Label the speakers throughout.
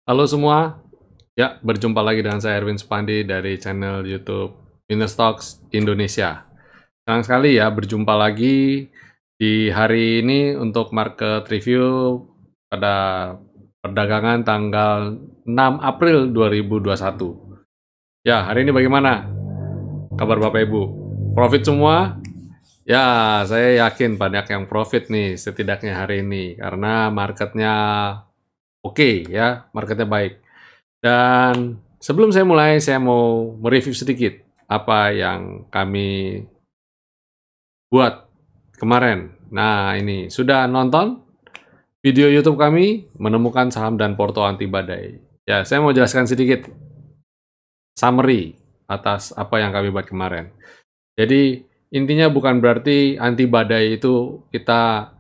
Speaker 1: Halo semua, ya berjumpa lagi dengan saya Erwin Supandi dari channel YouTube Winnerstocks Indonesia. Senang sekali ya berjumpa lagi di hari ini untuk market review pada perdagangan tanggal 6 April 2021. Ya, hari ini bagaimana kabar Bapak Ibu? Profit semua? Ya, saya yakin banyak yang profit nih setidaknya hari ini karena marketnya oke ya, marketnya baik. Dan sebelum saya mulai, saya mau mereview sedikit apa yang kami buat kemarin. Nah, ini sudah nonton video YouTube kami menemukan saham dan porto anti badai. Ya, saya mau jelaskan sedikit summary atas apa yang kami buat kemarin. Jadi, intinya bukan berarti anti badai itu kita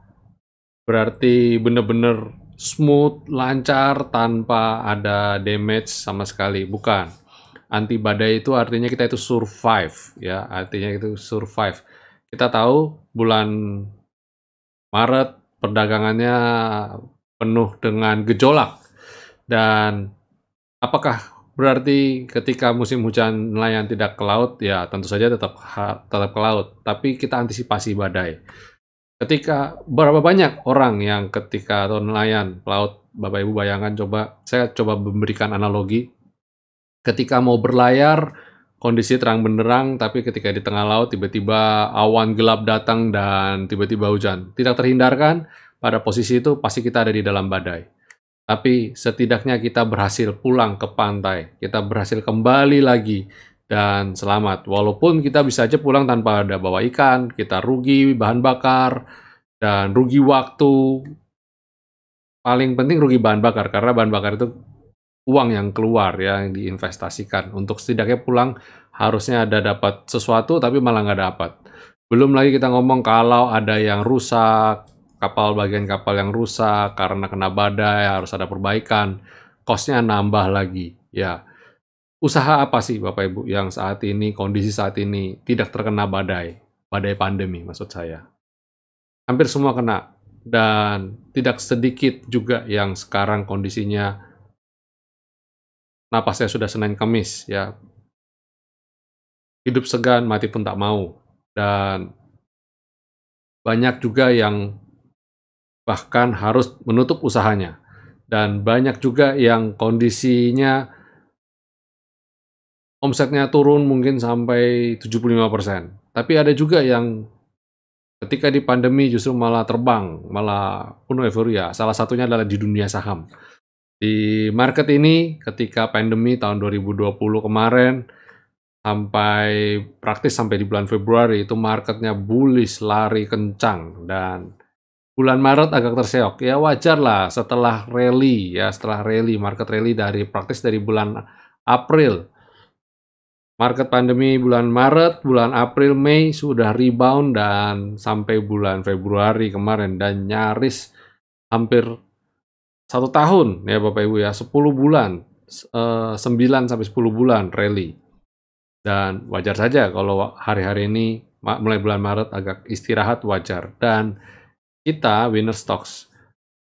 Speaker 1: berarti benar-benar smooth, lancar, tanpa ada damage sama sekali. Bukan. Anti badai itu artinya kita itu survive, ya. Artinya itu survive. Kita tahu bulan Maret perdagangannya penuh dengan gejolak. Dan apakah berarti ketika musim hujan nelayan tidak ke laut? Ya, tentu saja tetap ke laut. Tapi kita antisipasi badai. Ketika berapa banyak orang yang ketika atau nelayan laut, Bapak Ibu bayangkan saya coba memberikan analogi. Ketika mau berlayar, kondisi terang benderang, tapi ketika di tengah laut tiba-tiba awan gelap datang dan tiba-tiba hujan. Tidak terhindarkan, pada posisi itu pasti kita ada di dalam badai. Tapi setidaknya kita berhasil pulang ke pantai, kita berhasil kembali lagi dan selamat. Walaupun kita bisa aja pulang tanpa ada bawa ikan, kita rugi bahan bakar, dan rugi waktu. Paling penting rugi bahan bakar, karena bahan bakar itu uang yang keluar ya, yang diinvestasikan. Untuk setidaknya pulang harusnya ada dapat sesuatu, tapi malah nggak dapat. Belum lagi kita ngomong kalau ada yang rusak, bagian kapal yang rusak karena kena badai, harus ada perbaikan, cost-nya nambah lagi. Ya, usaha apa sih Bapak Ibu yang saat ini, kondisi saat ini tidak terkena badai pandemi maksud saya. Hampir semua kena, dan tidak sedikit juga yang sekarang kondisinya napasnya sudah Senin Kamis ya, hidup segan mati pun tak mau, dan banyak juga yang bahkan harus menutup usahanya, dan banyak juga yang kondisinya omsetnya turun mungkin sampai 75%. Tapi ada juga yang ketika di pandemi justru malah terbang, malah penuh euforia. Salah satunya adalah di dunia saham. Di market ini ketika pandemi tahun 2020 kemarin, praktis sampai di bulan Februari itu marketnya bullish, lari kencang, dan bulan Maret agak terseok. Ya wajar lah setelah rally market rally praktis dari bulan April. Market pandemi bulan Maret, bulan April, Mei sudah rebound dan sampai bulan Februari kemarin, dan nyaris hampir 1 tahun ya Bapak Ibu ya, 10 bulan, 9 sampai 10 bulan rally. Dan wajar saja kalau hari-hari ini mulai bulan Maret agak istirahat, wajar. Dan kita winner stocks,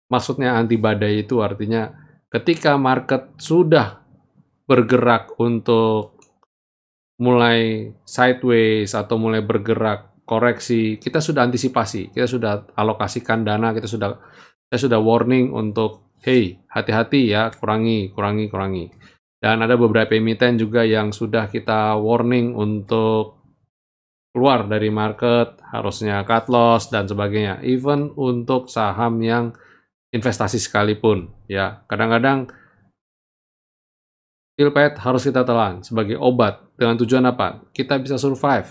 Speaker 1: maksudnya anti badai itu artinya ketika market sudah bergerak untuk mulai sideways atau mulai bergerak koreksi, kita sudah antisipasi, kita sudah alokasikan dana, saya sudah warning untuk, hey, hati-hati ya, kurangi. Dan ada beberapa emiten juga yang sudah kita warning untuk keluar dari market, harusnya cut loss dan sebagainya. Even untuk saham yang investasi sekalipun, ya. Kadang-kadang pil pahit harus kita telan sebagai obat. Dengan tujuan apa? Kita bisa survive.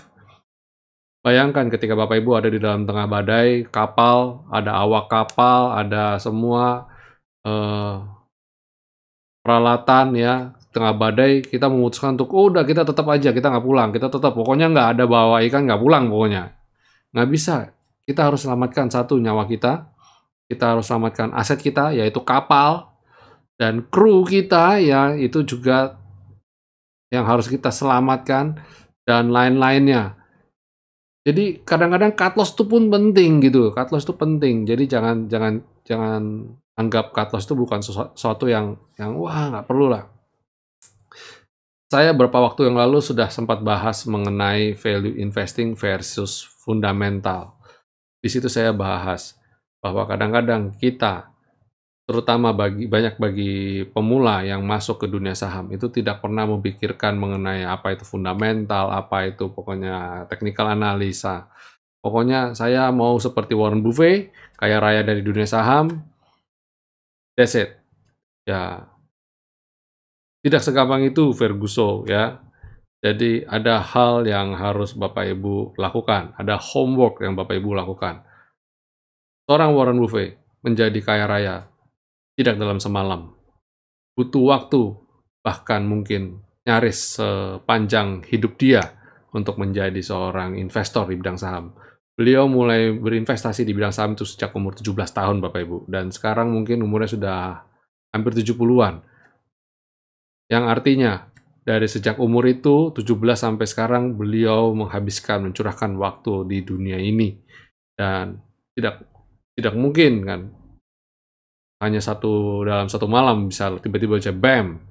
Speaker 1: Bayangkan ketika Bapak Ibu ada di dalam tengah badai, kapal, ada awak kapal, ada semua peralatan ya, tengah badai, kita memutuskan untuk, oh udah kita tetap aja, kita nggak pulang, kita tetap, pokoknya nggak ada bawa ikan, nggak pulang pokoknya. Nggak bisa, kita harus selamatkan satu nyawa kita harus selamatkan aset kita, yaitu kapal, dan kru kita ya, itu juga yang harus kita selamatkan, dan lain-lainnya. Jadi kadang-kadang cut loss itu pun penting gitu, cut loss itu penting. Jadi jangan jangan jangan anggap cut loss itu bukan sesuatu yang wah nggak perlu lah. Saya beberapa waktu yang lalu sudah sempat bahas mengenai value investing versus fundamental. Di situ saya bahas bahwa kadang-kadang kita, terutama bagi pemula yang masuk ke dunia saham, itu tidak pernah memikirkan mengenai apa itu fundamental, apa itu pokoknya technical analisa. Pokoknya saya mau seperti Warren Buffett, kaya raya dari dunia saham, that's it. Ya, tidak segampang itu Ferguson ya. Jadi ada hal yang harus Bapak Ibu lakukan, ada homework yang Bapak Ibu lakukan. Seorang Warren Buffett menjadi kaya raya tidak dalam semalam. Butuh waktu, bahkan mungkin nyaris sepanjang hidup dia untuk menjadi seorang investor di bidang saham. Beliau mulai berinvestasi di bidang saham itu sejak umur 17 tahun Bapak Ibu, dan sekarang mungkin umurnya sudah hampir 70-an. Yang artinya, dari sejak umur itu, 17 sampai sekarang, beliau mencurahkan waktu di dunia ini. Dan tidak mungkin kan, hanya dalam satu malam bisa tiba-tiba aja bam.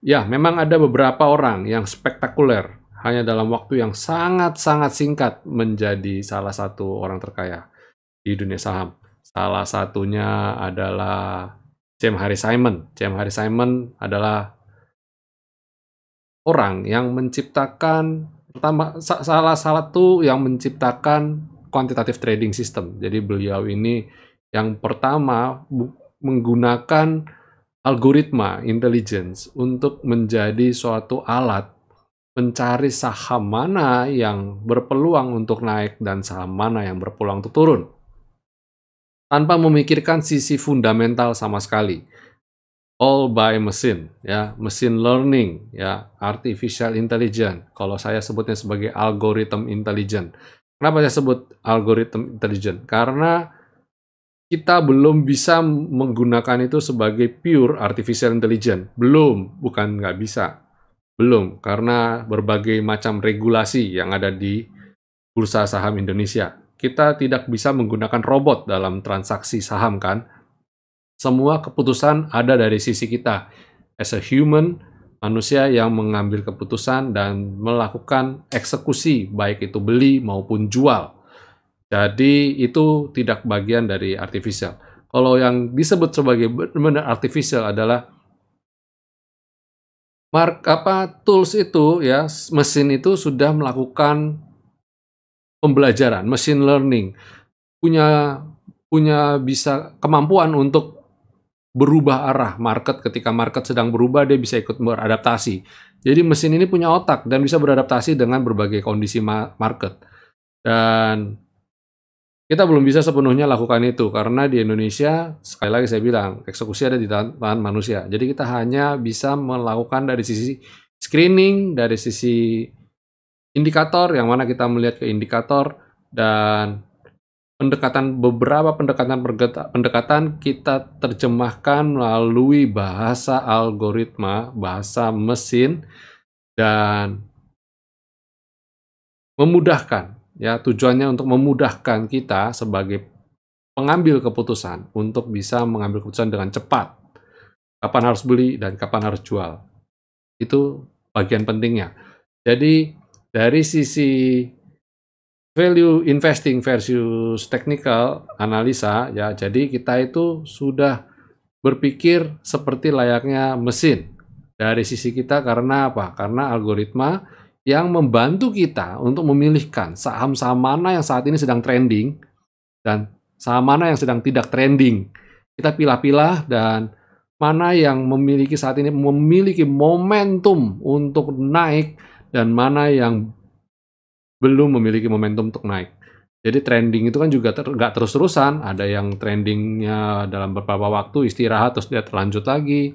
Speaker 1: Ya, memang ada beberapa orang yang spektakuler, hanya dalam waktu yang sangat-sangat singkat menjadi salah satu orang terkaya di dunia saham. Salah satunya adalah James Harry Simon. James Harry Simon adalah orang yang menciptakan salah satu yang menciptakan quantitative trading system. Jadi beliau ini yang pertama menggunakan algoritma intelligence untuk menjadi suatu alat mencari saham mana yang berpeluang untuk naik dan saham mana yang berpeluang untuk turun, tanpa memikirkan sisi fundamental sama sekali. All by machine, ya, machine learning, ya, artificial intelligence. Kalau saya sebutnya sebagai algorithm intelligence. Kenapa saya sebut algorithm intelligence? Karena kita belum bisa menggunakan itu sebagai pure artificial intelligence. Bukan nggak bisa. Belum, karena berbagai macam regulasi yang ada di Bursa Saham Indonesia. Kita tidak bisa menggunakan robot dalam transaksi saham, kan? Semua keputusan ada dari sisi kita. As a human, manusia yang mengambil keputusan dan melakukan eksekusi, baik itu beli maupun jual. Jadi itu tidak bagian dari artificial. Kalau yang disebut sebagai benar artificial adalah tools itu, ya, mesin itu sudah melakukan pembelajaran, machine learning, punya bisa kemampuan untuk berubah arah market. Ketika market sedang berubah, dia bisa ikut beradaptasi. Jadi mesin ini punya otak dan bisa beradaptasi dengan berbagai kondisi market. Dan kita belum bisa sepenuhnya lakukan itu, karena di Indonesia, sekali lagi saya bilang, eksekusi ada di tangan manusia. Jadi kita hanya bisa melakukan dari sisi screening, dari sisi indikator, yang mana kita melihat ke indikator, dan beberapa pendekatan kita terjemahkan melalui bahasa algoritma, bahasa mesin, dan memudahkan, ya, tujuannya untuk memudahkan kita sebagai pengambil keputusan untuk bisa mengambil keputusan dengan cepat. Kapan harus beli dan kapan harus jual. Itu bagian pentingnya. Jadi dari sisi value investing versus technical analisa, ya, jadi kita itu sudah berpikir seperti layaknya mesin dari sisi kita. Karena apa? Karena algoritma yang membantu kita untuk memilihkan saham-saham mana yang saat ini sedang trending dan saham mana yang sedang tidak trending. Kita pilah-pilah, dan mana yang saat ini memiliki momentum untuk naik dan mana yang belum memiliki momentum untuk naik. Jadi trending itu kan juga nggak terus-terusan. Ada yang trendingnya dalam beberapa waktu, istirahat, terus dia terlanjut lagi.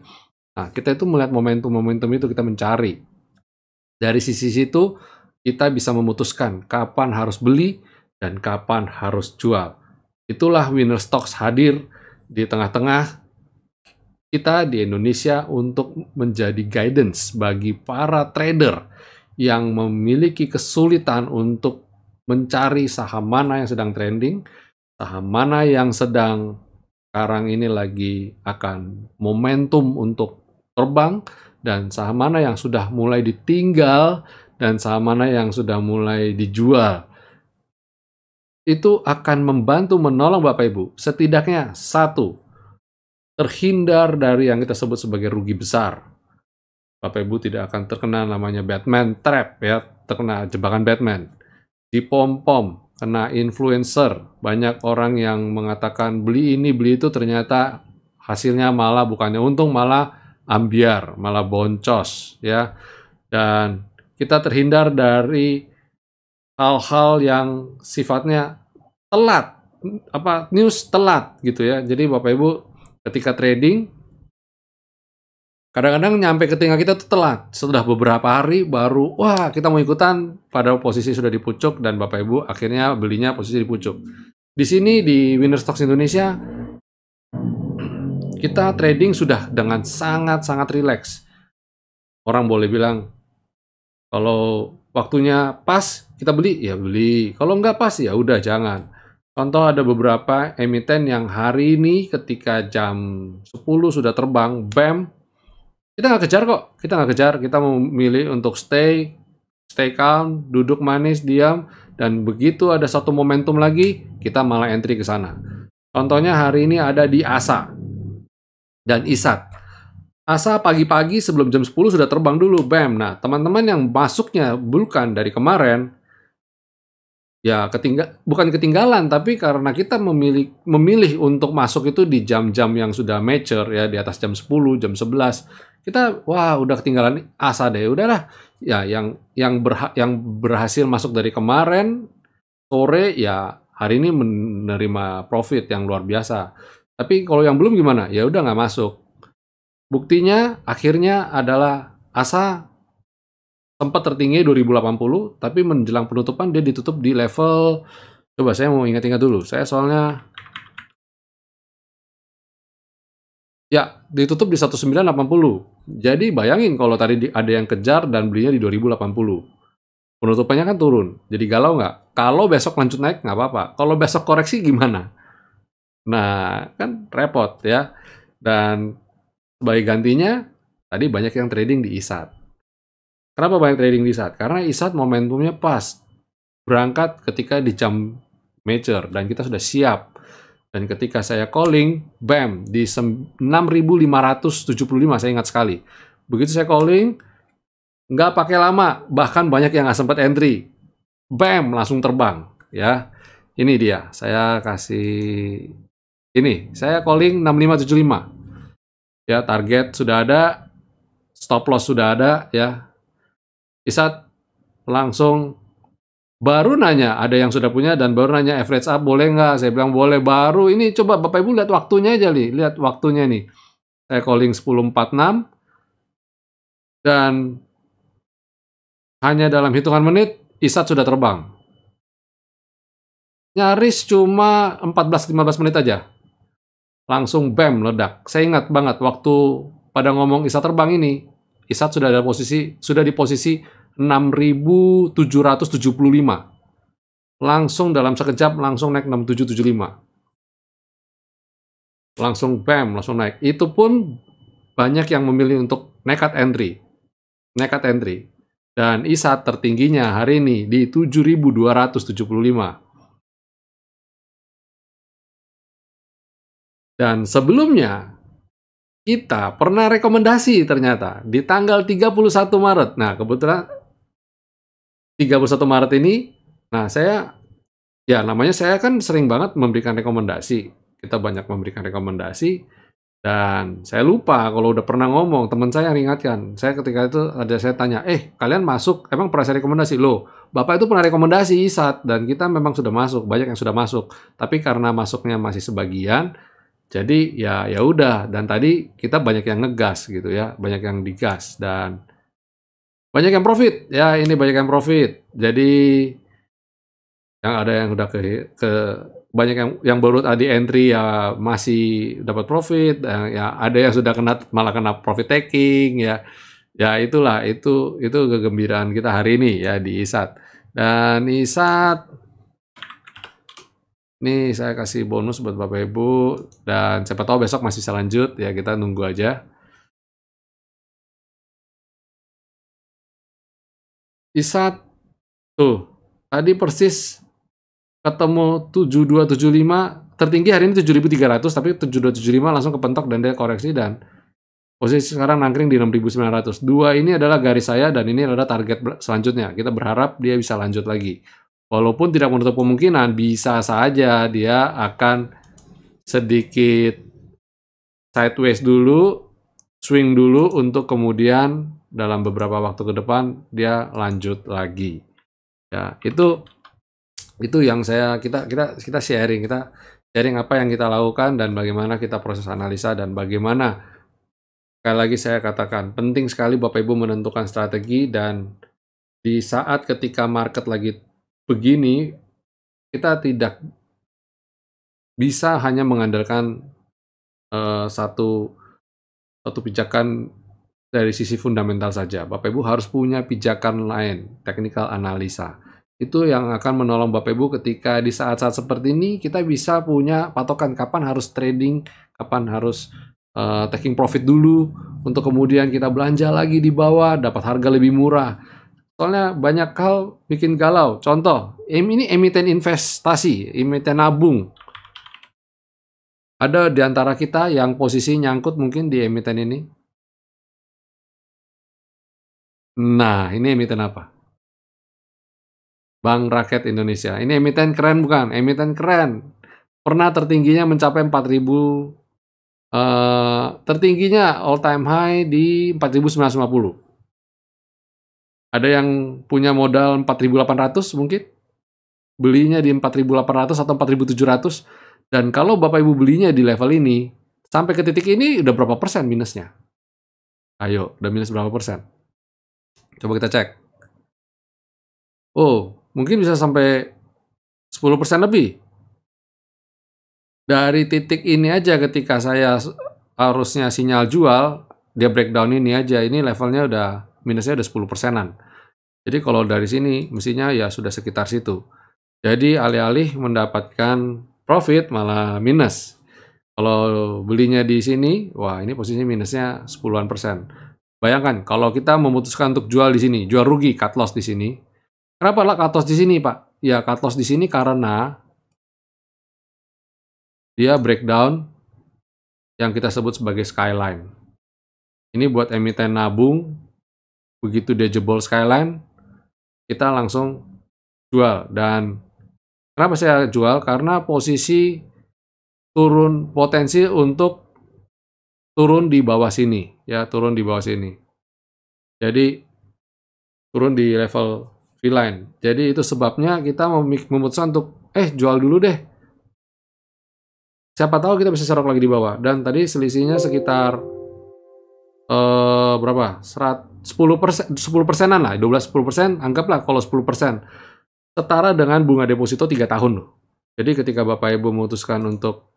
Speaker 1: Nah, kita itu melihat momentum-momentum itu, kita mencari. Dari sisi situ, kita bisa memutuskan kapan harus beli dan kapan harus jual. Itulah Winner Stocks hadir di tengah-tengah kita di Indonesia untuk menjadi guidance bagi para trader yang memiliki kesulitan untuk mencari saham mana yang sedang trending, saham mana yang sedang sekarang ini lagi akan momentum untuk terbang, dan saham mana yang sudah mulai ditinggal, dan saham mana yang sudah mulai dijual. Itu akan membantu menolong Bapak Ibu, setidaknya satu, terhindar dari yang kita sebut sebagai rugi besar. Bapak Ibu tidak akan terkena namanya Batman trap ya, terkena jebakan Batman. Dipom-pom, kena influencer. Banyak orang yang mengatakan beli ini, beli itu, ternyata hasilnya malah bukannya untung, malah ambiar, malah boncos ya. Dan kita terhindar dari hal-hal yang sifatnya telat, news telat gitu ya. Jadi Bapak Ibu ketika trading, kadang-kadang nyampe ke telinga kita tuh telat. Setelah beberapa hari baru, wah kita mau ikutan, padahal posisi sudah di pucuk, dan Bapak Ibu akhirnya belinya posisi di pucuk. Di sini di Winner Stocks Indonesia, kita trading sudah dengan sangat-sangat rileks. Orang boleh bilang, kalau waktunya pas kita beli, ya beli. Kalau nggak pas, ya udah jangan. Contoh ada beberapa emiten yang hari ini ketika jam 10 sudah terbang, bam, kita nggak kejar kok, kita memilih untuk stay calm, duduk manis, diam, dan begitu ada satu momentum lagi, kita malah entry ke sana. Contohnya hari ini ada di ASA dan ISAT. ASA pagi-pagi sebelum jam 10 sudah terbang dulu, bam. Nah, teman-teman yang masuknya bukan dari kemarin, ya bukan ketinggalan, tapi karena kita memilih untuk masuk itu di jam-jam yang sudah mature ya, di atas jam 10, jam 11. Kita wah udah ketinggalan asa deh, udahlah. Ya yang berhasil masuk dari kemarin sore ya hari ini menerima profit yang luar biasa. Tapi kalau yang belum gimana? Ya udah nggak masuk. Buktinya akhirnya adalah asa sempat tertinggi 2080, tapi menjelang penutupan dia ditutup di level, coba saya mau ingat-ingat dulu, saya soalnya, ya ditutup di 1980. Jadi bayangin kalau tadi ada yang kejar dan belinya di 2080. Penutupannya kan turun, jadi galau nggak? Kalau besok lanjut naik nggak apa-apa, kalau besok koreksi gimana? Nah, kan repot ya. Dan sebagai gantinya, tadi banyak yang trading di ISAT. Kenapa banyak trading di ISAT? Karena ISAT momentumnya pas. Berangkat ketika di jam major dan kita sudah siap. Dan ketika saya calling, bam, di 6.575, saya ingat sekali. Begitu saya calling, nggak pakai lama, bahkan banyak yang nggak sempat entry. Bam, langsung terbang. Ya, ini dia, saya kasih, ini, saya calling 6575. Ya, target sudah ada, stop loss sudah ada, ya. ISAT langsung baru nanya, ada yang sudah punya dan baru nanya average up boleh nggak? Saya bilang boleh. Baru ini coba Bapak Ibu lihat waktunya aja nih, lihat waktunya nih. Saya calling 10.46 dan hanya dalam hitungan menit ISAT sudah terbang. Nyaris cuma 14-15 menit aja. Langsung bam meledak. Saya ingat banget waktu pada ngomong ISAT terbang ini, ISAT sudah di posisi 6.775. Langsung dalam sekejap langsung naik 6.775. Langsung bam, langsung naik. Itu pun banyak yang memilih untuk nekat entry. Dan ISAT tertingginya hari ini di 7.275. Dan sebelumnya kita pernah rekomendasi ternyata di tanggal 31 Maret. Nah, kebetulan 31 Maret ini, nah saya, ya namanya saya kan sering banget memberikan rekomendasi. Kita banyak memberikan rekomendasi, dan saya lupa kalau udah pernah ngomong, teman saya yang ingatkan. Saya ketika itu saya tanya, kalian masuk, emang pernah saya rekomendasi? Loh, Bapak itu pernah rekomendasi ISAT, dan kita memang sudah masuk, banyak yang sudah masuk. Tapi karena masuknya masih sebagian, jadi ya udah, dan tadi kita banyak yang ngegas gitu ya, banyak yang digas dan banyak yang profit. Ya, ini banyak yang profit. Jadi yang ada yang udah banyak yang baru tadi entry ya masih dapat profit, ya ada yang sudah malah kena profit taking ya. Ya itulah itu kegembiraan kita hari ini ya di ISAT. Dan ISAT Ini saya kasih bonus buat Bapak Ibu, dan siapa tahu besok masih bisa lanjut, ya kita nunggu aja. Di saat tuh, tadi persis ketemu 7275, tertinggi hari ini 7.300, tapi 7275 langsung kepentok dan dia koreksi, dan posisi sekarang nangkring di 6.900. Dua ini adalah garis saya, dan ini adalah target selanjutnya. Kita berharap dia bisa lanjut lagi. Walaupun tidak menutup kemungkinan, bisa saja dia akan sedikit sideways dulu, swing dulu, untuk kemudian dalam beberapa waktu ke depan dia lanjut lagi. Ya, itu yang kita sharing apa yang kita lakukan dan bagaimana kita proses analisa, dan bagaimana, sekali lagi saya katakan, penting sekali Bapak Ibu menentukan strategi, dan di saat ketika market lagi begini, kita tidak bisa hanya mengandalkan satu pijakan dari sisi fundamental saja. Bapak Ibu harus punya pijakan lain, technical analisa. Itu yang akan menolong Bapak Ibu ketika di saat-saat seperti ini kita bisa punya patokan kapan harus trading, kapan harus taking profit dulu, untuk kemudian kita belanja lagi di bawah, dapat harga lebih murah. Soalnya banyak hal bikin galau. Contoh, ini emiten investasi, emiten nabung. Ada di antara kita yang posisi nyangkut mungkin di emiten ini. Nah, ini emiten apa? Bank Rakyat Indonesia. Ini emiten keren bukan? Emiten keren. Pernah tertingginya mencapai 4.000, tertingginya all time high di 4.950. Ada yang punya modal 4.800 mungkin, belinya di 4.800 atau 4.700, dan kalau Bapak Ibu belinya di level ini, sampai ke titik ini udah berapa persen minusnya? Ayo, udah minus berapa persen? Coba kita cek. Oh, mungkin bisa sampai 10% lebih. Dari titik ini aja ketika saya harusnya sinyal jual, dia breakdown ini aja, ini levelnya udah, minusnya udah 10%-an. Jadi kalau dari sini, mestinya ya sudah sekitar situ. Jadi alih-alih mendapatkan profit, malah minus. Kalau belinya di sini, wah ini posisinya minusnya 10-an persen. Bayangkan, kalau kita memutuskan untuk jual di sini, jual rugi, cut loss di sini. Kenapa lah cut loss di sini, Pak? Ya, cut loss di sini karena dia breakdown yang kita sebut sebagai skyline. Ini buat emiten nabung, begitu dia jebol skyline, kita langsung jual. Dan kenapa saya jual? Karena posisi turun, potensi untuk turun di bawah sini, ya, turun di bawah sini. Jadi turun di level V-line. Jadi itu sebabnya kita memutuskan untuk jual dulu deh. Siapa tahu kita bisa serok lagi di bawah. Dan tadi selisihnya sekitar berapa? 10%-an lah, 12-10%, anggaplah kalau 10%. Setara dengan bunga deposito 3 tahun loh. Jadi ketika Bapak Ibu memutuskan untuk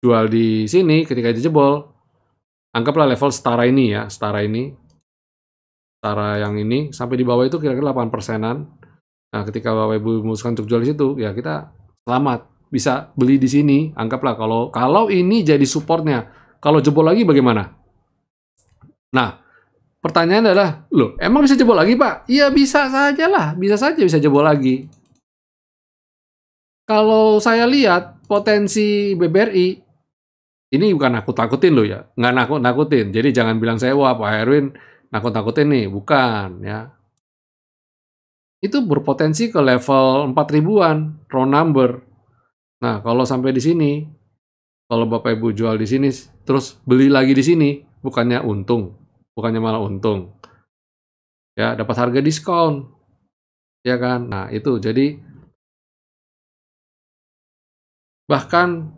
Speaker 1: jual di sini, ketika jebol, anggaplah level setara ini ya, setara yang ini, sampai di bawah itu kira-kira 8%-an. Nah, ketika Bapak Ibu memutuskan untuk jual di situ, ya kita selamat, bisa beli di sini. Anggaplah kalau ini jadi supportnya, kalau jebol lagi bagaimana? Nah, pertanyaan adalah, loh, emang bisa jebol lagi, Pak? Iya, bisa saja lah, bisa saja bisa jebol lagi. Kalau saya lihat potensi BBRI, ini bukan nakut-nakutin loh ya, nggak nakut-nakutin. Jadi jangan bilang saya, wah Pak Erwin nakut-nakutin nih, bukan ya. Itu berpotensi ke level 4.000-an, round number. Nah, kalau sampai di sini, kalau Bapak Ibu jual di sini, terus beli lagi di sini, bukannya untung, bukannya malah untung. Ya, dapat harga diskon. Ya kan? Nah, itu. Jadi, bahkan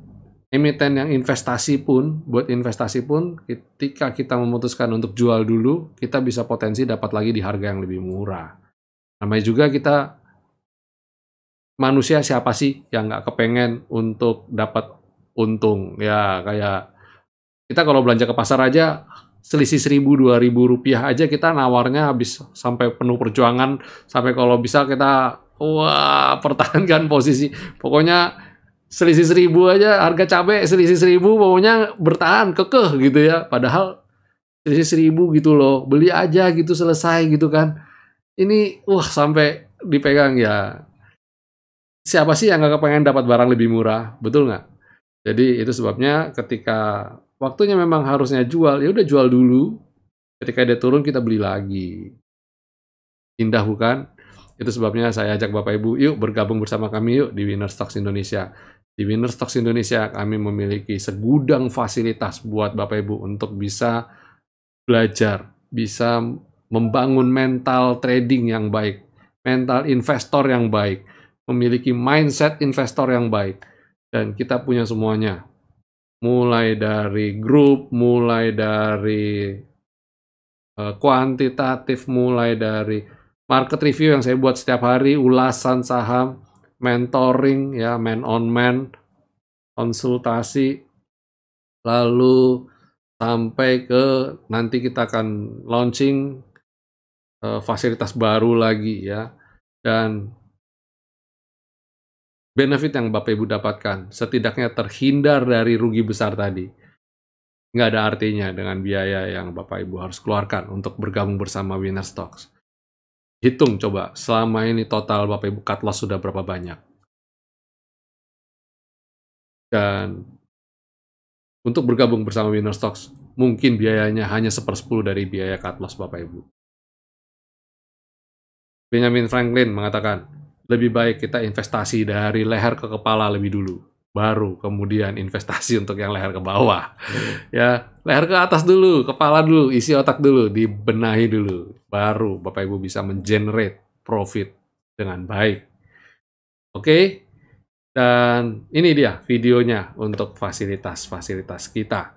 Speaker 1: emiten yang investasi pun, buat investasi pun, ketika kita memutuskan untuk jual dulu, kita bisa potensi dapat lagi di harga yang lebih murah. Namanya juga kita manusia, siapa sih yang nggak kepengen untuk dapat untung? Ya kayak kita kalau belanja ke pasar aja, selisih 1.000-2.000 rupiah aja kita nawarnya habis sampai penuh perjuangan, sampai kalau bisa kita pertahankan posisi. Pokoknya selisih 1.000 aja, harga cabai selisih 1.000 maunya bertahan kekeh gitu ya, padahal selisih 1.000 gitu loh, beli aja gitu selesai gitu kan. Ini sampai dipegang ya. Siapa sih yang nggak kepengen dapat barang lebih murah, betul nggak? Jadi itu sebabnya ketika waktunya memang harusnya jual, ya udah jual dulu. Ketika dia turun kita beli lagi. Indah bukan? Itu sebabnya saya ajak Bapak Ibu, yuk bergabung bersama kami yuk di Winner Stocks Indonesia. Di Winner Stocks Indonesia kami memiliki segudang fasilitas buat Bapak Ibu untuk bisa belajar, bisa membangun mental trading yang baik, mental investor yang baik, memiliki mindset investor yang baik. Dan kita punya semuanya. Mulai dari grup, mulai dari kuantitatif, mulai dari market review yang saya buat setiap hari, ulasan saham, mentoring, ya, man on man, konsultasi, lalu sampai ke nanti kita akan launching fasilitas baru lagi ya. Dan benefit yang Bapak Ibu dapatkan, setidaknya terhindar dari rugi besar tadi. Nggak ada artinya dengan biaya yang Bapak Ibu harus keluarkan untuk bergabung bersama Winner Stocks. Hitung coba, selama ini total Bapak Ibu cut loss sudah berapa banyak. Dan untuk bergabung bersama Winner Stocks, mungkin biayanya hanya 1/10 dari biaya cut loss Bapak Ibu. Benjamin Franklin mengatakan, lebih baik kita investasi dari leher ke kepala lebih dulu, baru kemudian investasi untuk yang leher ke bawah. Ya, leher ke atas dulu, kepala dulu, isi otak dulu, dibenahi dulu, baru Bapak Ibu bisa mengenerate profit dengan baik. Oke? Dan ini dia videonya untuk fasilitas-fasilitas kita.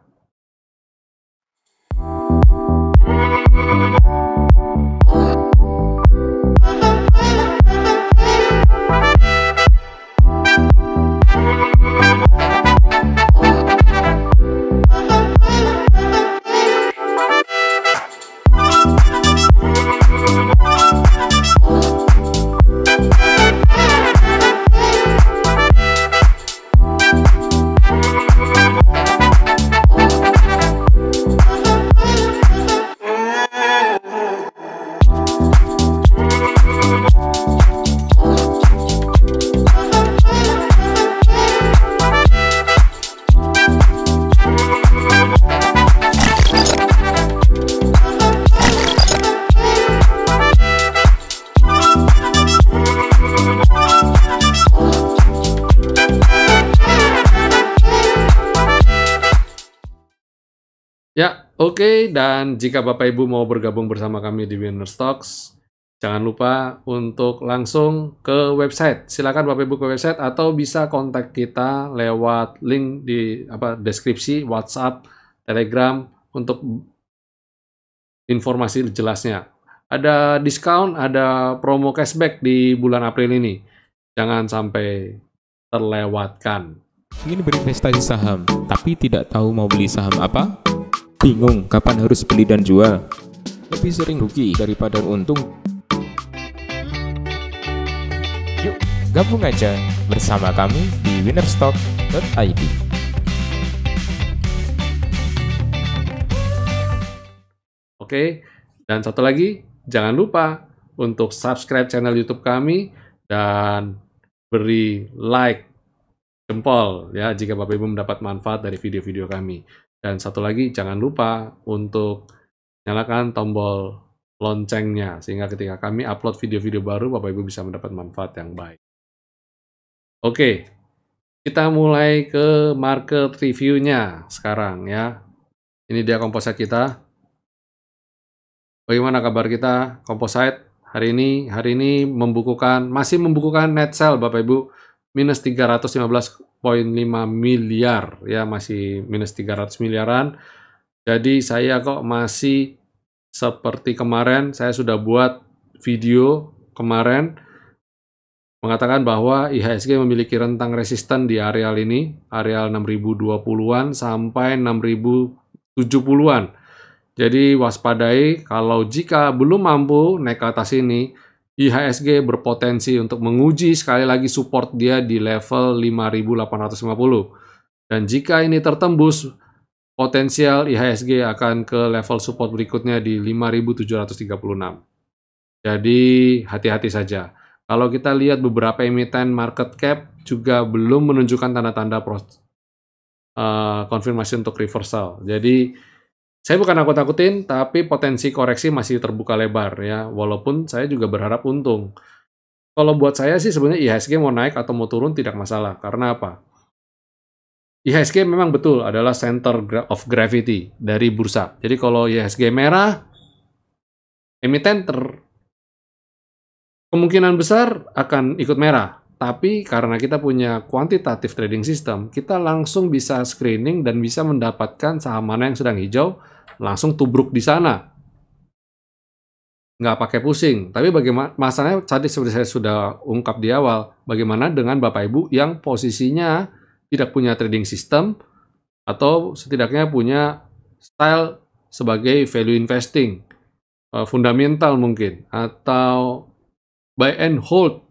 Speaker 1: Ya, oke. Dan jika Bapak Ibu mau bergabung bersama kami di Winner Stocks, jangan lupa untuk langsung ke website. Silakan Bapak Ibu ke website atau bisa kontak kita lewat link di deskripsi WhatsApp, Telegram untuk informasi jelasnya. Ada diskon, ada promo cashback di bulan April ini. Jangan sampai terlewatkan.
Speaker 2: Ingin berinvestasi saham, tapi tidak tahu mau beli saham apa? Bingung kapan harus beli dan jual? Lebih sering rugi daripada untung? Yuk, gabung aja bersama kami di winnerstock.id.
Speaker 1: Oke, dan satu lagi, jangan lupa untuk subscribe channel YouTube kami dan beri like, jempol ya jika Bapak Ibu mendapat manfaat dari video-video kami. Dan satu lagi, jangan lupa untuk nyalakan tombol loncengnya, sehingga ketika kami upload video-video baru, Bapak Ibu bisa mendapat manfaat yang baik. Oke, kita mulai ke market review-nya sekarang ya. Ini dia composite kita. Bagaimana kabar kita? Composite hari ini masih membukukan net sell Bapak Ibu, minus 315,5 miliar ya, masih minus 300 miliaran. Jadi saya kok masih seperti kemarin, saya sudah buat video kemarin mengatakan bahwa IHSG memiliki rentang resisten di areal ini, areal 6020-an sampai 6070-an. Jadi waspadai kalau jika belum mampu naik ke atas ini, IHSG berpotensi untuk menguji sekali lagi support dia di level 5.850. Dan jika ini tertembus, potensial IHSG akan ke level support berikutnya di 5.736. Jadi hati-hati saja. Kalau kita lihat beberapa emiten market cap juga belum menunjukkan tanda-tanda konfirmasi untuk reversal. Jadi saya bukan nakut-nakutin, tapi potensi koreksi masih terbuka lebar ya. Walaupun saya juga berharap untung. Kalau buat saya sih sebenarnya IHSG mau naik atau mau turun tidak masalah. Karena apa? IHSG memang betul adalah center of gravity dari bursa. Jadi kalau IHSG merah, emiten kemungkinan besar akan ikut merah. Tapi karena kita punya quantitative trading system, kita langsung bisa screening dan bisa mendapatkan saham mana yang sedang hijau, langsung tubruk di sana. Nggak pakai pusing. Tapi bagaimana, masalahnya tadi seperti saya sudah ungkap di awal, bagaimana dengan Bapak Ibu yang posisinya tidak punya trading system, atau setidaknya punya style sebagai value investing, fundamental mungkin, atau buy and hold,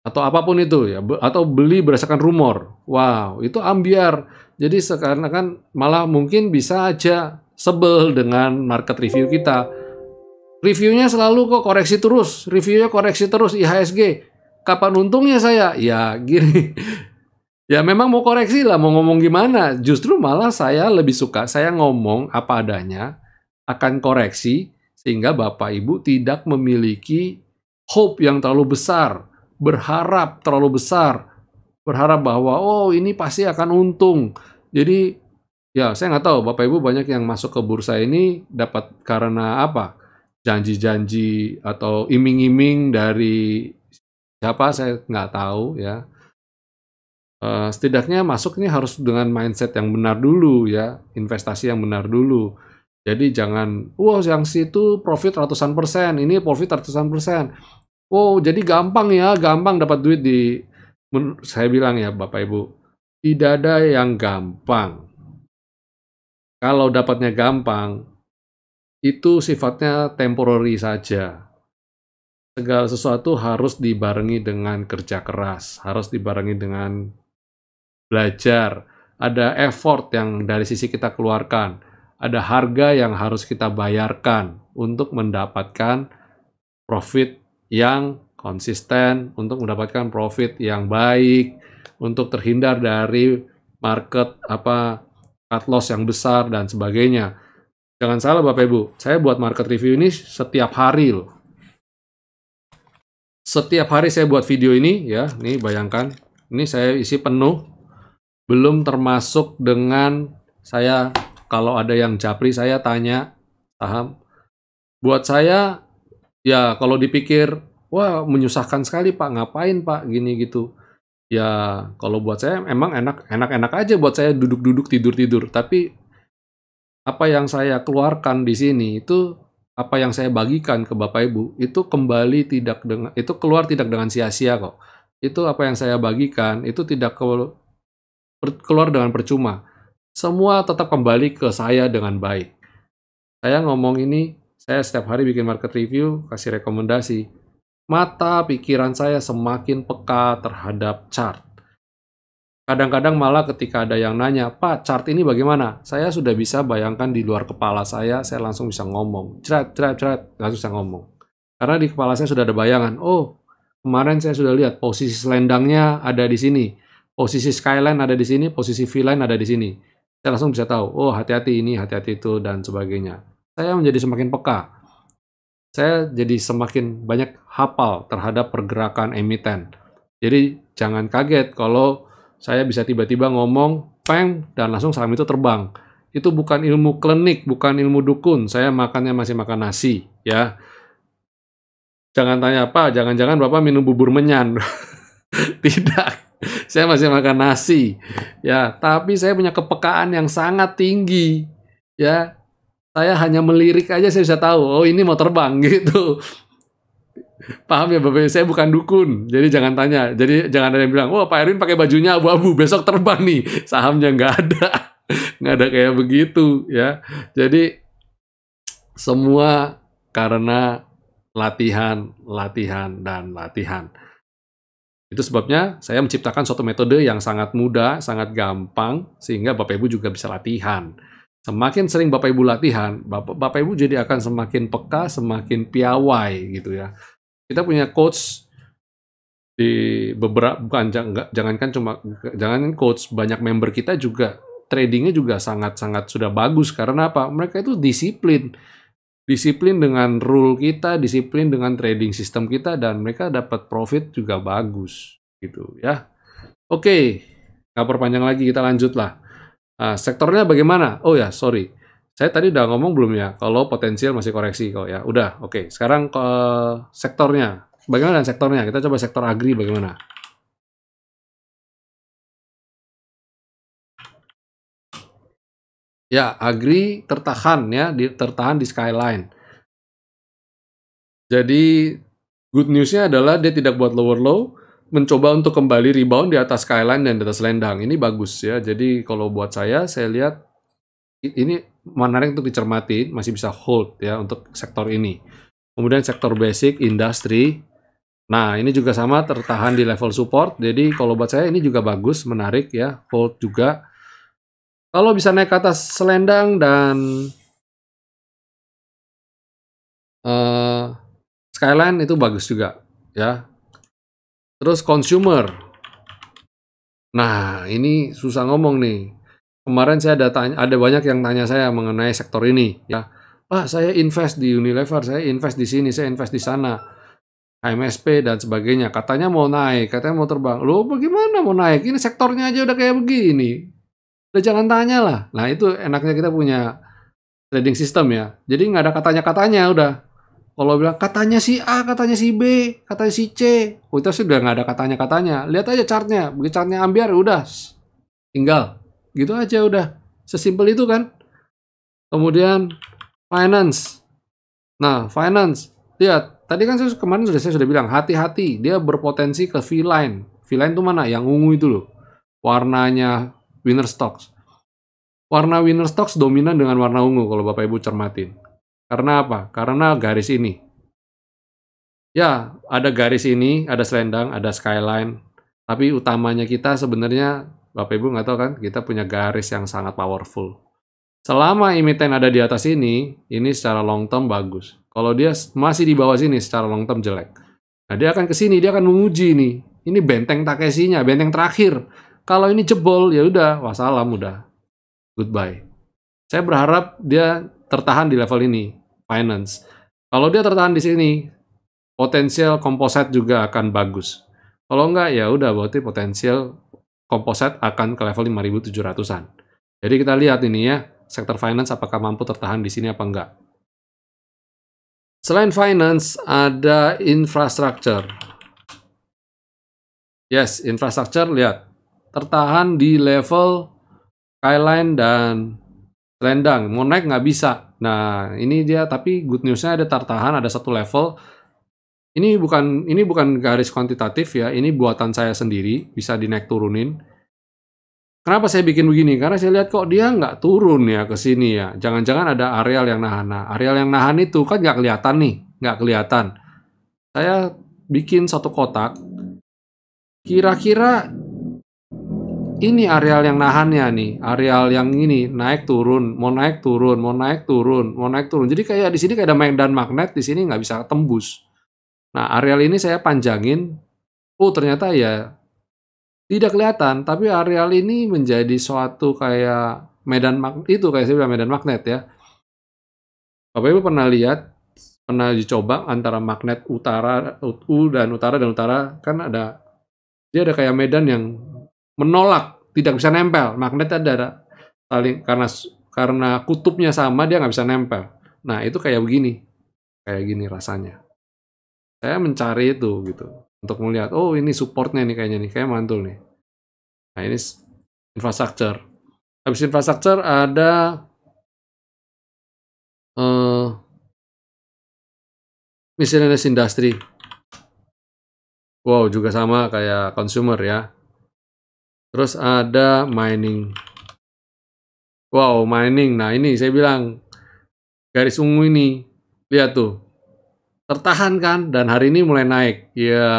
Speaker 1: atau apapun itu ya, atau beli berdasarkan rumor. Wow, itu ambiar. Jadi sekarang kan malah mungkin bisa aja sebel dengan market review kita. Reviewnya selalu kok koreksi terus, reviewnya koreksi terus IHSG. Kapan untungnya saya? Ya gini. Ya memang mau koreksi lah, mau ngomong gimana. Justru malah saya lebih suka saya ngomong apa adanya, akan koreksi sehingga Bapak Ibu tidak memiliki hope yang terlalu besar. Berharap terlalu besar, berharap bahwa oh ini pasti akan untung. Jadi ya saya nggak tahu Bapak Ibu banyak yang masuk ke bursa ini dapat karena apa? Janji-janji atau iming-iming dari siapa saya nggak tahu ya. Setidaknya masuk ini harus dengan mindset yang benar dulu ya, investasi yang benar dulu. Jadi jangan, wah yang situ profit ratusan persen, ini profit ratusan persen. Oh, jadi gampang ya, gampang dapat duit saya bilang ya Bapak Ibu, tidak ada yang gampang. Kalau dapatnya gampang, itu sifatnya temporary saja. Segala sesuatu harus dibarengi dengan kerja keras, harus dibarengi dengan belajar. Ada effort yang dari sisi kita keluarkan, ada harga yang harus kita bayarkan untuk mendapatkan profit yang konsisten, untuk mendapatkan profit yang baik, untuk terhindar dari market cut loss yang besar dan sebagainya. Jangan salah Bapak Ibu, saya buat market review ini setiap hari loh. Setiap hari saya buat video ini ya, nih bayangkan, ini saya isi penuh, belum termasuk dengan saya kalau ada yang japri saya tanya saham. Buat saya ya kalau dipikir, wah menyusahkan sekali Pak, ngapain Pak, gini gitu. Ya kalau buat saya emang enak-enak aja buat saya duduk-duduk tidur-tidur. Tapi apa yang saya keluarkan di sini itu, apa yang saya bagikan ke Bapak Ibu, itu itu keluar tidak dengan sia-sia kok. Itu apa yang saya bagikan, itu tidak keluar dengan percuma. Semua tetap kembali ke saya dengan baik. Saya ngomong ini, saya setiap hari bikin market review, kasih rekomendasi. Mata pikiran saya semakin peka terhadap chart. Kadang-kadang malah ketika ada yang nanya, Pak, chart ini bagaimana? Saya sudah bisa bayangkan di luar kepala saya langsung bisa ngomong. Langsung bisa ngomong. Karena di kepala saya sudah ada bayangan, oh, kemarin saya sudah lihat posisi selendangnya ada di sini, posisi skyline ada di sini, posisi V-line ada di sini. Saya langsung bisa tahu, oh hati-hati ini, hati-hati itu, dan sebagainya. Saya menjadi semakin peka. Saya jadi semakin banyak hafal terhadap pergerakan emiten. Jadi jangan kaget kalau saya bisa tiba-tiba ngomong, peng, dan langsung saham itu terbang. Itu bukan ilmu klinik, bukan ilmu dukun. Saya makannya masih makan nasi, ya. Jangan tanya apa, jangan-jangan Bapak minum bubur menyan. Tidak, saya masih makan nasi. Ya, tapi saya punya kepekaan yang sangat tinggi. Ya, saya hanya melirik aja saya bisa tahu, oh ini mau terbang gitu. Paham ya Bapak, saya bukan dukun, jadi jangan tanya. Jadi jangan ada yang bilang, oh Pak Erwin pakai bajunya abu-abu, besok terbang nih. Sahamnya nggak ada. Nggak ada kayak begitu ya. Jadi semua karena latihan, latihan, dan latihan. Itu sebabnya saya menciptakan suatu metode yang sangat mudah, sangat gampang, sehingga Bapak Ibu juga bisa latihan. Semakin sering Bapak Ibu latihan, Bapak Ibu jadi akan semakin peka, semakin piawai gitu ya. Kita punya coach di beberapa, jangankan coach, banyak member kita juga tradingnya juga sangat-sangat sudah bagus. Karena apa? Mereka itu disiplin. Disiplin dengan rule kita, disiplin dengan trading system kita, dan mereka dapat profit juga bagus, gitu ya. Oke, nggak perpanjang lagi, kita lanjutlah. Nah, sektornya bagaimana? Oh ya, sorry. Saya tadi udah ngomong belum ya, kalau potensial masih koreksi kok ya. Udah, oke. Sekarang ke sektornya. Bagaimana sektornya? Kita coba sektor agri bagaimana? Ya, agri tertahan ya, tertahan di skyline. Jadi good news-nya adalah dia tidak buat lower low, mencoba untuk kembali rebound di atas skyline dan di atas selendang. Ini bagus ya. Jadi kalau buat saya lihat ini menarik untuk dicermati, masih bisa hold ya untuk sektor ini. Kemudian sektor basic, industri. Nah, ini juga sama tertahan di level support. Jadi kalau buat saya ini juga bagus, menarik ya, hold juga. Kalau bisa naik ke atas selendang dan skyline itu bagus juga ya. Terus consumer. Nah, ini susah ngomong nih. Kemarin saya ada banyak yang tanya saya mengenai sektor ini ya. Pak, saya invest di Unilever, saya invest di sini, saya invest di sana. HMSP dan sebagainya. Katanya mau naik, katanya mau terbang. Loh, bagaimana mau naik? Ini sektornya aja udah kayak begini. Udah jangan tanya lah. Nah, itu enaknya kita punya trading system ya. Jadi nggak ada katanya-katanya udah. Kalau bilang katanya si A, katanya si B, katanya si C. Oh, itu sudah nggak ada katanya-katanya. Lihat aja chartnya. Begitu chartnya ambiar, udah. Tinggal. Gitu aja udah. Sesimpel itu kan. Kemudian finance. Nah, finance. Lihat. Tadi kan kemarin saya sudah bilang, hati-hati. Dia berpotensi ke V-line. V-line itu mana? Yang ungu itu loh. Warnanya winner stocks. Warna winner stocks dominan dengan warna ungu kalau Bapak Ibu cermatin. Karena apa? Karena garis ini. Ya, ada garis ini, ada selendang, ada skyline. Tapi utamanya kita sebenarnya, Bapak Ibu nggak tahu kan, kita punya garis yang sangat powerful. Selama emiten ada di atas ini secara long term bagus. Kalau dia masih di bawah sini, secara long term jelek. Nah, dia akan ke sini, dia akan menguji nih. Ini benteng Takeshi-nya, benteng terakhir. Kalau ini jebol, ya udah, wassalam udah. Goodbye. Saya berharap dia tertahan di level ini, finance. Kalau dia tertahan di sini, potensial composite juga akan bagus. Kalau enggak, ya udah berarti potensial composite akan ke level 5.700-an. Jadi kita lihat ini ya, sektor finance apakah mampu tertahan di sini apa enggak. Selain finance, ada infrastructure. Yes, infrastructure, lihat. Tertahan di level skyline dan selendang. Mau naik nggak bisa. Nah, ini dia, tapi good news-nya ada tertahan, ada satu level. Ini bukan garis kuantitatif ya, ini buatan saya sendiri, bisa dinaik turunin. Kenapa saya bikin begini? Karena saya lihat kok dia nggak turun ya ke sini ya. Jangan-jangan ada areal yang nahan. Nah, areal yang nahan itu kan nggak kelihatan nih, nggak kelihatan. Saya bikin satu kotak. Kira-kira ini areal yang nahannya nih, areal yang ini naik turun, mau naik turun, mau naik turun, mau naik turun. Jadi kayak di sini kayak ada medan magnet, di sini nggak bisa tembus. Nah, areal ini saya panjangin. Oh, ternyata ya tidak kelihatan, tapi areal ini menjadi suatu kayak medan magnet, itu kayak saya bilang medan magnet ya. Bapak Ibu pernah lihat, pernah dicoba antara magnet utara dan utara, kan dia ada kayak medan yang menolak, tidak bisa nempel. Magnet ada saling, karena kutubnya sama, dia nggak bisa nempel. Nah, itu kayak gini rasanya. Saya mencari itu gitu untuk melihat, oh ini supportnya nih kayaknya nih, kayak mantul nih. Nah, ini infrastructure. Habis infrastructure ada miscellaneous industry. Wow, juga sama kayak consumer ya. Terus ada mining. Wow, mining. Nah, ini saya bilang garis ungu ini. Lihat tuh. tertahan kan, dan hari ini mulai naik. Ya,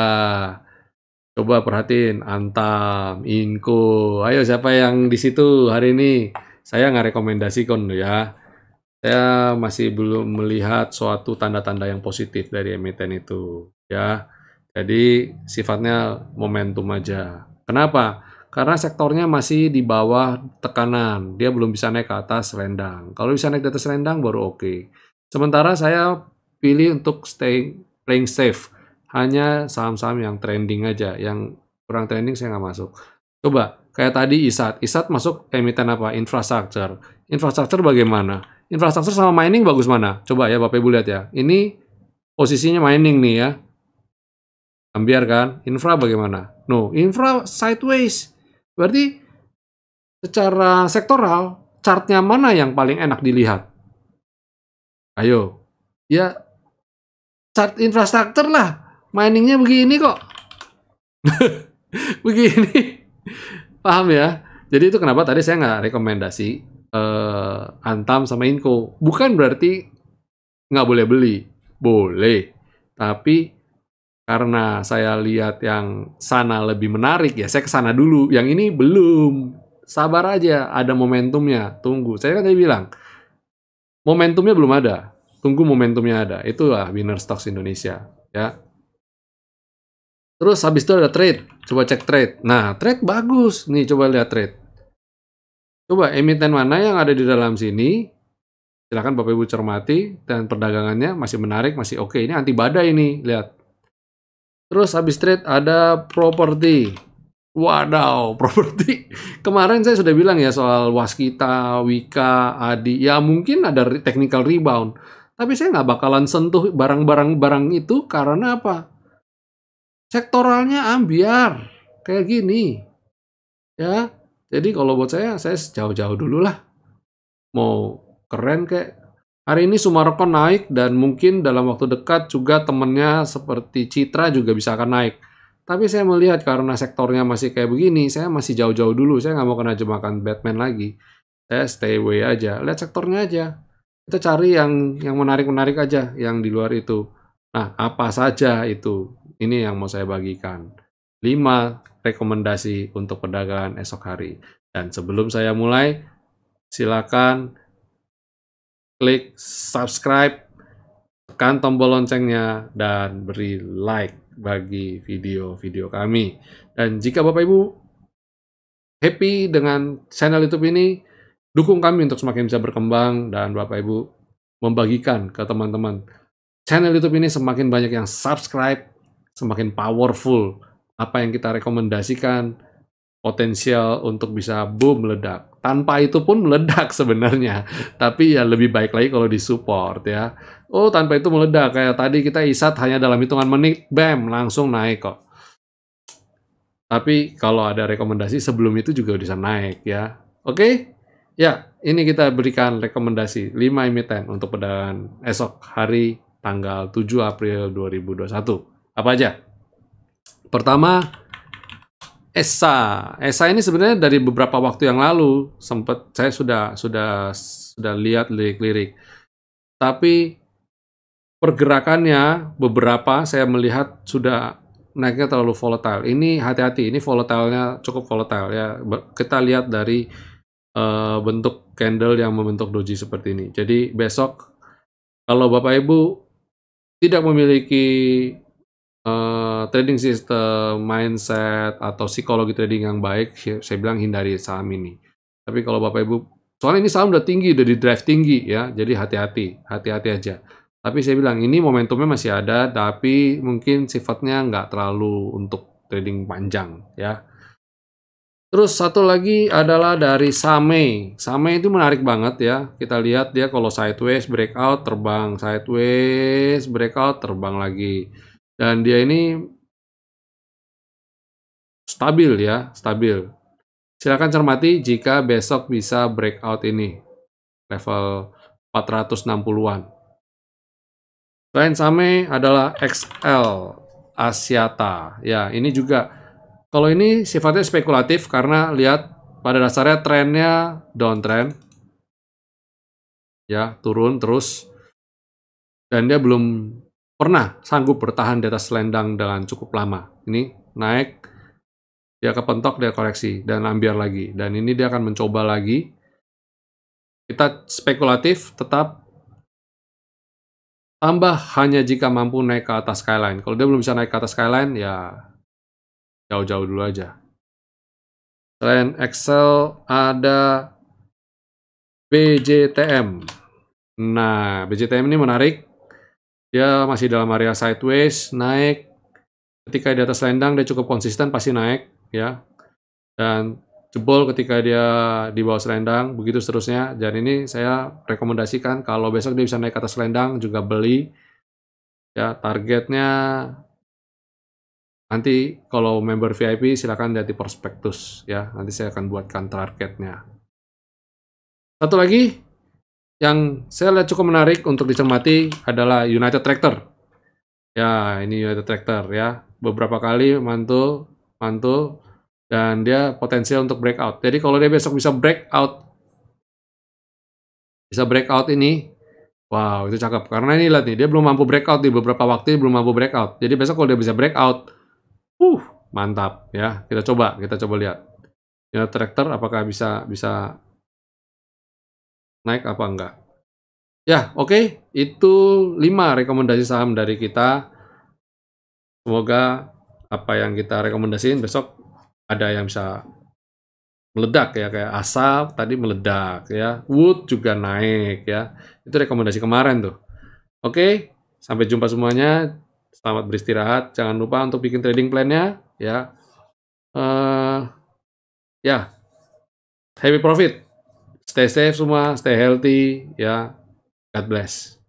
Speaker 1: coba perhatiin Antam, Inco. Ayo siapa yang di situ hari ini? Saya nggak rekomendasikan ya. Saya masih belum melihat suatu tanda-tanda yang positif dari emiten itu ya. Jadi sifatnya momentum aja. Kenapa? Karena sektornya masih di bawah tekanan. Dia belum bisa naik ke atas rendang. Kalau bisa naik di atas rendang baru oke. Sementara saya pilih untuk playing safe. Hanya saham-saham yang trending aja. Yang kurang trending saya nggak masuk. Coba, kayak tadi ISAT. ISAT masuk emiten apa? Infrastruktur. Infrastruktur bagaimana? Infrastruktur sama mining bagus mana? Coba ya Bapak Ibu lihat ya. Ini posisinya mining nih ya. Ambiar kan? Infra bagaimana? No, infra sideways. Berarti secara sektoral, chartnya mana yang paling enak dilihat? Ayo. Ya, chart infrastruktur lah. Miningnya begini kok. Begini. Paham ya? Jadi itu kenapa tadi saya nggak rekomendasi Antam sama Inco. Bukan berarti nggak boleh beli. Boleh. Tapi karena saya lihat yang sana lebih menarik, ya saya ke sana dulu. Yang ini belum. Sabar aja, ada momentumnya. Tunggu. Saya kan tadi bilang, momentumnya belum ada. Tunggu momentumnya ada. Itulah winner stocks Indonesia. Ya. Terus habis itu ada trade. Coba cek trade. Nah, trade bagus. Nih, coba lihat trade. Coba emiten mana yang ada di dalam sini. Silakan Bapak Ibu cermati. Dan perdagangannya masih menarik, masih oke. Ini anti badai ini, lihat. Terus habis trade ada properti. Wadaw, properti. Kemarin saya sudah bilang ya soal Waskita, Wika, Adi. Ya mungkin ada technical rebound. Tapi saya nggak bakalan sentuh barang-barang itu karena apa? Sektoralnya ambiar. Kayak gini. Ya, jadi kalau buat saya jauh-jauh dulu lah. Mau keren kayak. Hari ini Sumarekon naik dan mungkin dalam waktu dekat juga temennya seperti Citra juga bisa akan naik. Tapi saya melihat karena sektornya masih kayak begini, saya masih jauh-jauh dulu. Saya nggak mau kena jebakan Batman lagi. Saya stay away aja. Lihat sektornya aja. Kita cari yang menarik-menarik aja, yang di luar itu. Nah, apa saja itu? Ini yang mau saya bagikan. 5 rekomendasi untuk perdagangan esok hari. Dan sebelum saya mulai, silakan klik subscribe, tekan tombol loncengnya, dan beri like bagi video-video kami. Dan jika Bapak Ibu happy dengan channel YouTube ini, dukung kami untuk semakin bisa berkembang, dan Bapak Ibu membagikan ke teman-teman. Channel YouTube ini semakin banyak yang subscribe, semakin powerful. Apa yang kita rekomendasikan, potensial untuk bisa boom meledak. Tanpa itu pun meledak sebenarnya. Tapi ya lebih baik lagi kalau disupport ya. Oh, tanpa itu meledak. Kayak tadi kita ISAT hanya dalam hitungan menit, bam, langsung naik kok. Tapi kalau ada rekomendasi sebelum itu juga bisa naik ya. Oke? Ya, ini kita berikan rekomendasi 5 emiten untuk perdagangan esok hari tanggal 7 April 2021. Apa aja? Pertama, ESA ini sebenarnya dari beberapa waktu yang lalu sempat saya sudah lihat lirik-lirik. Tapi pergerakannya beberapa saya melihat sudah naiknya terlalu volatile. Ini hati-hati, ini volatilenya cukup volatile ya. Kita lihat dari bentuk candle yang membentuk doji seperti ini. Jadi besok kalau Bapak Ibu tidak memiliki trading system, mindset, atau psikologi trading yang baik, saya bilang hindari saham ini. Tapi kalau Bapak Ibu, soalnya ini saham udah tinggi, udah di drive tinggi ya, jadi hati-hati aja. Tapi saya bilang ini momentumnya masih ada, tapi mungkin sifatnya nggak terlalu untuk trading panjang ya. Terus satu lagi adalah dari SAME. SAME itu menarik banget ya. Kita lihat dia kalau sideways breakout terbang, sideways breakout terbang lagi. Dan dia ini stabil ya, stabil. Silakan cermati jika besok bisa breakout ini, level 460-an. Selain SAME adalah XL Axiata. Ya, ini juga, kalau ini sifatnya spekulatif karena lihat pada dasarnya trennya downtrend. Ya, turun terus. Dan dia belum pernah sanggup bertahan di atas selendang dengan cukup lama. Ini naik, dia kepentok, dia koreksi, dan ambiar lagi. Dan ini dia akan mencoba lagi. Kita spekulatif, tetap tambah hanya jika mampu naik ke atas skyline. Kalau dia belum bisa naik ke atas skyline, ya jauh-jauh dulu aja. Selain Excel, ada BJTM. Nah, BJTM ini menarik. Dia masih dalam area sideways, naik. Ketika di atas selendang, dia cukup konsisten, pasti naik, ya. Dan jebol ketika dia di bawah selendang, begitu seterusnya. Dan ini saya rekomendasikan kalau besok dia bisa naik ke atas selendang, juga beli. Ya, targetnya nanti kalau member VIP silakan lihat di prospektus, ya. Nanti saya akan buatkan targetnya. Satu lagi yang saya lihat cukup menarik untuk dicermati adalah United Tractor. Ya, ini United Tractor ya. Beberapa kali mantul, dan dia potensial untuk breakout. Jadi kalau dia besok bisa breakout ini, wow, itu cakep. Karena ini lihat nih, dia belum mampu breakout di beberapa waktu, belum mampu breakout. Jadi besok kalau dia bisa breakout, mantap ya. Kita coba lihat. United Tractor apakah bisa naik apa enggak. Ya, oke. Itu 5 rekomendasi saham dari kita. Semoga apa yang kita rekomendasiin besok ada yang bisa meledak ya, kayak Asap tadi meledak ya, Wood juga naik ya. Itu rekomendasi kemarin tuh. Oke, sampai jumpa semuanya. Selamat beristirahat. Jangan lupa untuk bikin trading plan-nya ya. Ya, happy profit. Stay safe semua, stay healthy ya. God bless.